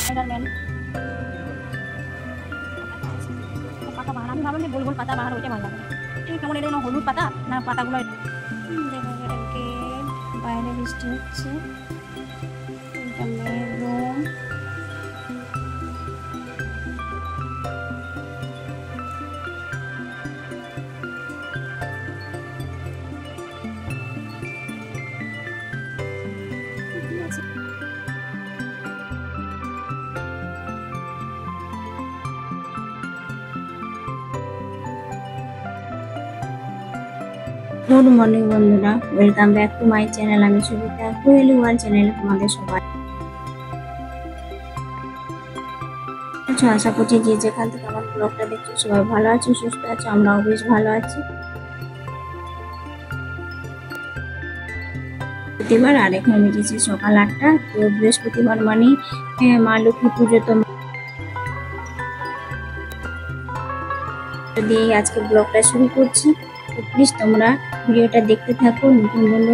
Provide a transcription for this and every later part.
Spiderman পাতা বাহার, আমি ভাবলাম যে গোল গোল পাতা বাহার ওইটা ভালো লাগে। ঠিক কেমন এটা যেন হলুদ পাতা না পাতাগুলো দেখো এটাকে বাইরে বৃষ্টি হচ্ছে, এটা মেরুন গুড মর্নিং বন্ধুরা, welcome back to my channel. আমি সুবিতা, কোয়েলি ওয়াল চ্যানেলে তোমাদের সবাই আশা করছি যে যেখান থেকে আমার ব্লগটা দেখছো সবাই ভালো আছো, সুস্থ আছো, আমরাও বেশ ভালো আছি। বৃহস্পতিবার আর এখন বেজেছে সকাল 8টা। তো বৃহস্পতিবার মানে মা লক্ষ্মী পুজো, তো দিয়ে আজকে ব্লগটা শুরু করছি। তো প্লিজ তোমরা ভিডিওটা দেখতে থাকো, নতুন বন্ধু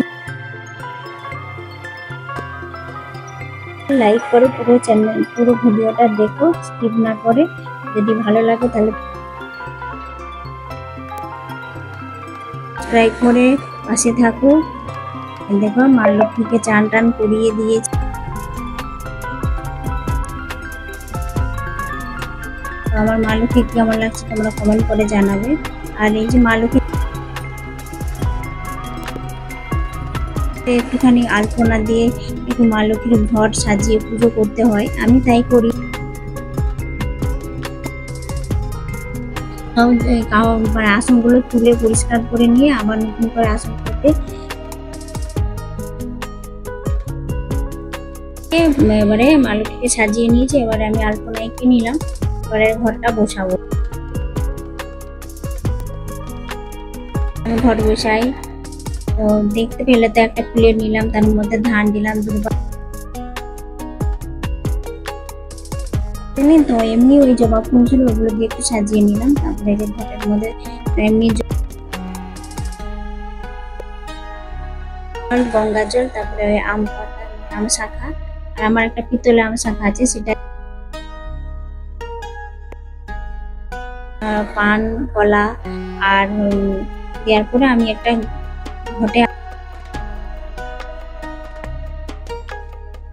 লাইক করো, পুরো ভিডিওটা দেখো, স্কিপ না করে। যদি ভালো লাগে তাহলে সাবস্ক্রাইব করে পাশে থাকো। দেখো মা লক্ষ্মীকে চান টান করিয়ে দিয়েছি। আমার মা লক্ষ্মী কেমন লাগছে তোমরা কমেন্ট করে জানাবে। আর এই যে মা লক্ষ্মী একটুখানি আলপনা দিয়ে একটু মা লক্ষ্মীর ঘর সাজিয়ে পুজো করতে হয়, আমি তাই করি। আসনগুলো তুলে পরিষ্কার করে নিয়ে আবার নতুন করে আসন করতে এবারে মা লক্ষ্মীকে সাজিয়ে নিয়েছি। এবারে আমি আলপনা এঁকে নিলাম, এবারে ঘরটা বসাবো। আমি ঘর বসাই, তো দেখতে পেলে তো একটা প্লেট নিলাম, তার মধ্যে ধান দিলাম, তো এমনি ওই জবা ফুল ছিল ওগুলো দিয়ে একটু সাজিয়ে নিলাম। তারপরে যে ঘরের মধ্যে এমনি গঙ্গা জল, তারপরে ওই আম পাতা, আম শাখা, আর আমার একটা পিতলে আম শাখা আছে, সেটা পান কলা আর দেওয়ার পরে আমি একটা ঘটে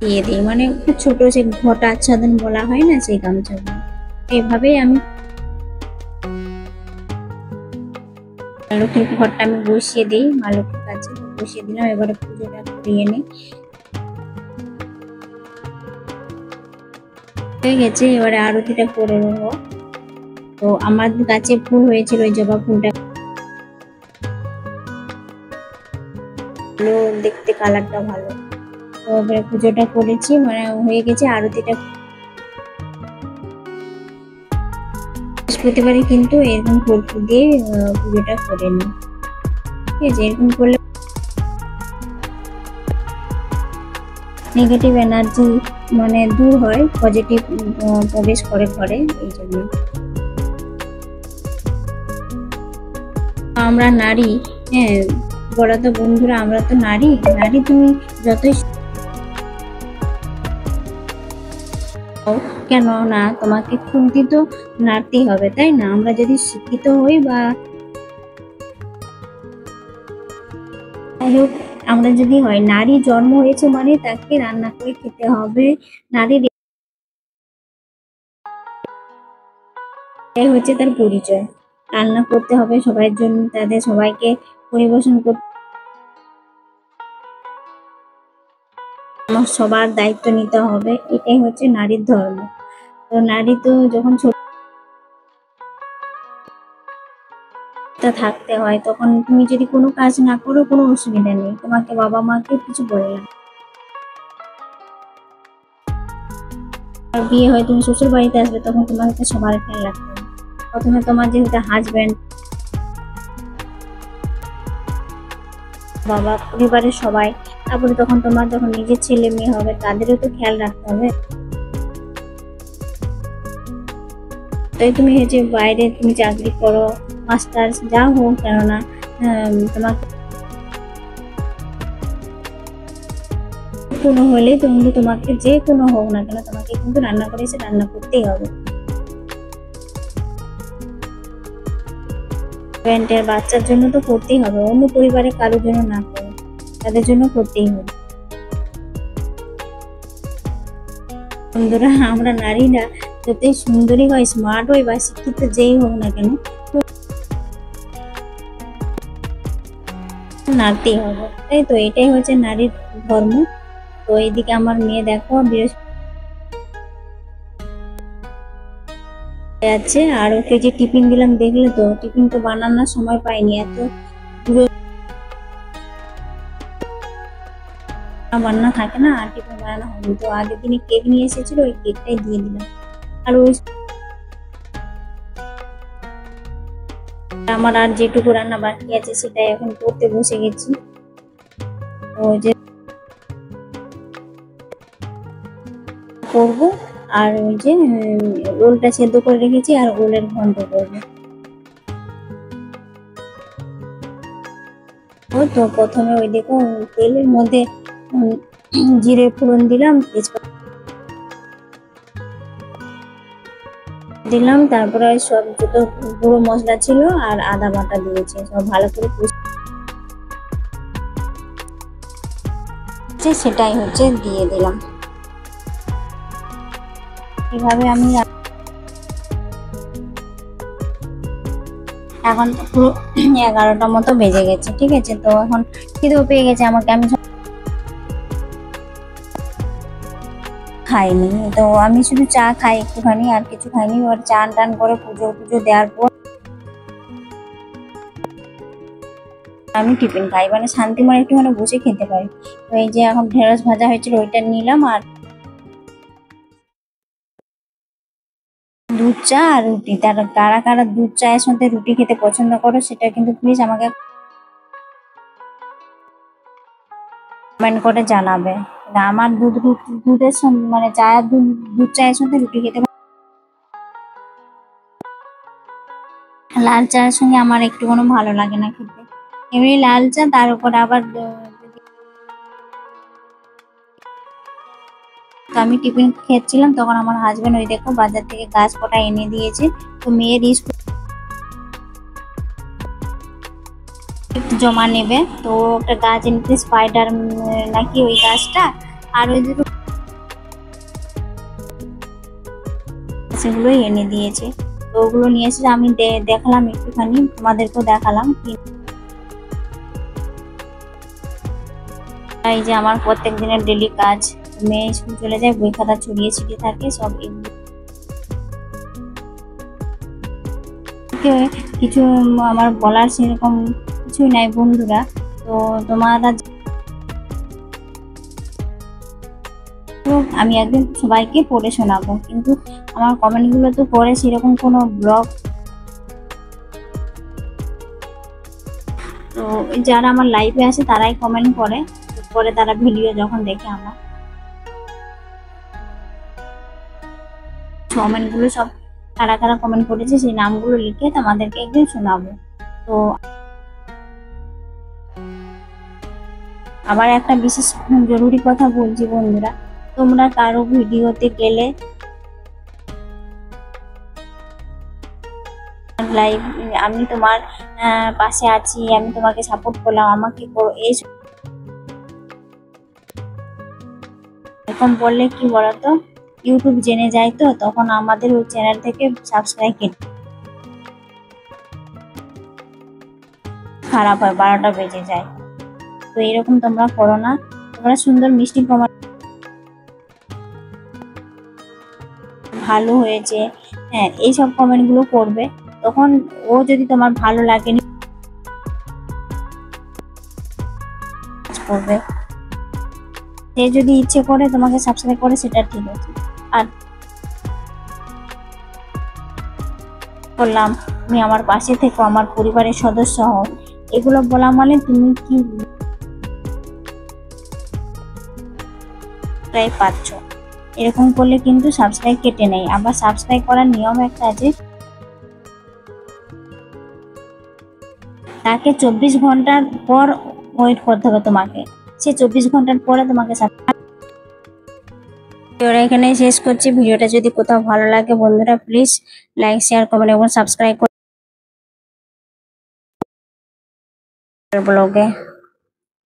দিয়ে দিই, মানে খুব ছোট সে ঘটা আচ্ছাদন বলা হয় না, সেই গামছাগুলো। এভাবেই আমি লক্ষ্মীর ঘরটা আমি বসিয়ে দিই, মা লক্ষ্মীর কাছে বসিয়ে দিলাম। এবারে পুজোটা করিয়ে নিই, হয়ে গেছে। এবারে আরতিটা করে নেবো। তো আমার গাছে ফুল হয়েছিল ওই জবা ফুলটা, দেখতে কালারটা ভালো। তো এবারে পুজোটা করেছি, মানে হয়ে গেছে। আরতিটা বৃহস্পতিবারে কিন্তু এরকম কর্পূর দিয়ে পুজোটা করে নিই, ঠিক আছে। এরকম করলে নেগেটিভ এনার্জি মানে দূর হয়, পজিটিভ প্রবেশ করে ঘরে, এই জন্য। আমরা নারী, হ্যাঁ বলো তো বন্ধুরা, আমরা তো নারী। তুমি যতই কেন না, তোমাকে খুন্তি তো নাড়তেই হবে, তাই না? আমরা যদি শিক্ষিত হই বা যাই হোক, আমরা যদি হয়, নারী জন্ম হয়েছে মানে তাকে রান্না করে খেতে হবে। নারীর হচ্ছে তার পরিচয়, রান্না করতে হবে সবার জন্য, তাদের সবাইকে পরিবেশন করতে, আমার সবার দায়িত্ব নিতে হবে, এটাই হচ্ছে নারীর ধর্ম। তো নারী তো যখন ছোট থাকতে হয়, তখন তুমি যদি কোনো কাজ না করো কোনো অসুবিধা নেই, তোমাকে বাবা মাকে কিছু বলে না। বিয়ে হয়, তুমি শ্বশুর বাড়িতে আসবে, তখন তোমাকে সবার খেয়াল রাখতে হবে। প্রথমে তোমার যেহেতু হাজবেন্ড, বাবা, পরিবারের সবাই, তারপরে তখন তোমার যখন নিজের ছেলে মেয়ে হবে তাদেরও তো খেয়াল রাখতে হবে। তাই তুমি হচ্ছে বাইরে তুমি চাকরি করো, মাস্টার্স যা হোক কেননা, তোমাকে কোনো হলে কিন্তু তোমাকে যে কোনো হোক না কেন তোমাকে কিন্তু রান্না করে এসে রান্না করতেই হবে। স্টুডেন্টের বাচ্চার জন্য তো করতেই হবে, অন্য পরিবারে কারোর জন্য না করে তাদের জন্য করতেই হবে। বন্ধুরা, আমরা নারীরা যতই সুন্দরী হয়, স্মার্ট হয় বা শিক্ষিত যেই হোক না কেন, নাড়তেই হবে। তাই তো, এটাই হচ্ছে নারীর ধর্ম। তো এইদিকে আমার মেয়ে দেখো যাচ্ছে, আর ওকে যে টিফিন দিলাম দেখলে তো, টিফিন তো বানানোর সময় পাইনি, এত বান্না থাকে না, আর টিফিন বানানো হয়নি। তো আগের দিনে কেক নিয়ে এসেছিল, ওই কেকটাই দিয়ে দিলাম। আর ওই আমার আর যেটুকু রান্না বাকি আছে সেটাই এখন করতে বসে গেছি। তো যে করবো, আর ওই যে ওলটা সেদ্ধ করে রেখেছি, আর ওলের ঘন্ট করবো। তো প্রথমে ওই দেখো তেলের মধ্যে জিরে ফোড়ন দিলাম, তেজপাতা দিলাম, তারপরে সব যত গুঁড়ো মশলা ছিল আর আদা বাটা দিয়েছি, সব ভালো করে সেটাই হচ্ছে দিয়ে দিলাম। এভাবে আমি এখন তো পুরো 11টা মতো বেজে গেছে, ঠিক আছে। তো এখন খিদেও পেয়ে গেছে আমাকে, আমি খাইনি, তো আমি শুধু চা খাই একটুখানি, আর কিছু খাইনি। এবার চান টান করে পুজো দেওয়ার পর আমি টিফিন খাই, মানে শান্তি মনে একটু মানে বসে খেতে পারি। তো এই যে এখন ঢেঁড়স ভাজা হয়েছিল, ওইটা নিলাম, আর দুধ চা আর রুটি। তার কারা কারা দুধ চায়ের সাথে রুটি খেতে পছন্দ করো সেটা কিন্তু প্লিজ আমাকে কমেন্ট করে জানাবে। আমার দুধের মানে চায়ের দুধ চায়ের সাথে রুটি খেতে, লাল চায়ের সঙ্গে আমার একটু কোনো ভালো লাগে না খেতে। এমনি লাল চা, তার উপর আবার তো আমি টিফিন খেয়েছিলাম, তখন আমার হাজবেন্ড ওই দেখো বাজার থেকে গাছ কটা এনে দিয়েছে। তো মেয়ের স্কুল জমা নেবে, তো একটা গাছ এনেছে স্পাইডার নাকি ওই গাছটা, আর ওই দুটো সেগুলোই এনে দিয়েছে। তো ওগুলো নিয়ে এসে আমি দেখলাম একটুখানি, তোমাদেরকেও দেখালাম। এই যে আমার প্রত্যেক দিনের ডেলি কাজ, মেয়ে স্কুল চলে যায়, বই খাতা ছড়িয়ে ছিটিয়ে থাকে সব। কিছু আমার বলার সেরকম কিছুই নাই বন্ধুরা। তো তোমরা, আমি একদিন সবাইকে পড়ে শোনাবো, কিন্তু আমার কমেন্টগুলো তো পড়ে সেরকম কোনো ব্লগ, তো যারা আমার লাইভে আসে তারাই কমেন্ট করে, পরে তারা ভিডিও যখন দেখে আমার কমেন্টগুলো সব কারা কারা কমেন্ট করেছে সেই নামগুলো লিখে তোমাদেরকে একদিন শোনাবো। তো আবার একটা বিশেষ জরুরি কথা বলছি বন্ধুরা, তোমরা কারো ভিডিওতে গেলে লাইভ, আমি তোমার পাশে আছি, আমি তোমাকে সাপোর্ট করলাম, আমাকে এই এরকম বললে কি বলতো, ইউটিউব জেনে যায়, তো তখন আমাদের ওই চ্যানেল থেকে সাবস্ক্রাইব কেটে খারাপ হয়, 12টা বেজে যায়। তো এরকম তোমরা করো না, তোমরা সুন্দর মিষ্টি কমেন্ট, ভালো হয়েছে, হ্যাঁ এইসব কমেন্ট গুলো করবে। তখন ও যদি তোমার ভালো লাগেনি করবে, সে যদি ইচ্ছে করে তোমাকে সাবস্ক্রাইব করে সেটা ঠিক আছে। আর বললাম তুমি আমার পাশে থেকো, আমার পরিবারের সদস্য হও, এগুলো বলা মানে তুমি কি পাচ্ছ, এরকম করলে কিন্তু সাবস্ক্রাইব কেটে নেই। আবার সাবস্ক্রাইব করার নিয়ম একটা আছে, তাকে 24 ঘন্টার পর ওয়েট করতে হবে তোমাকে, সে 24 ঘন্টার পরে তোমাকে ভিডিওটা এখানে শেষ করছি। ভিডিওটা যদি কোথাও ভালো লাগে বন্ধুরা প্লিজ লাইক শেয়ার কমেন্ট এবং সাবস্ক্রাইব করে ব্লগে।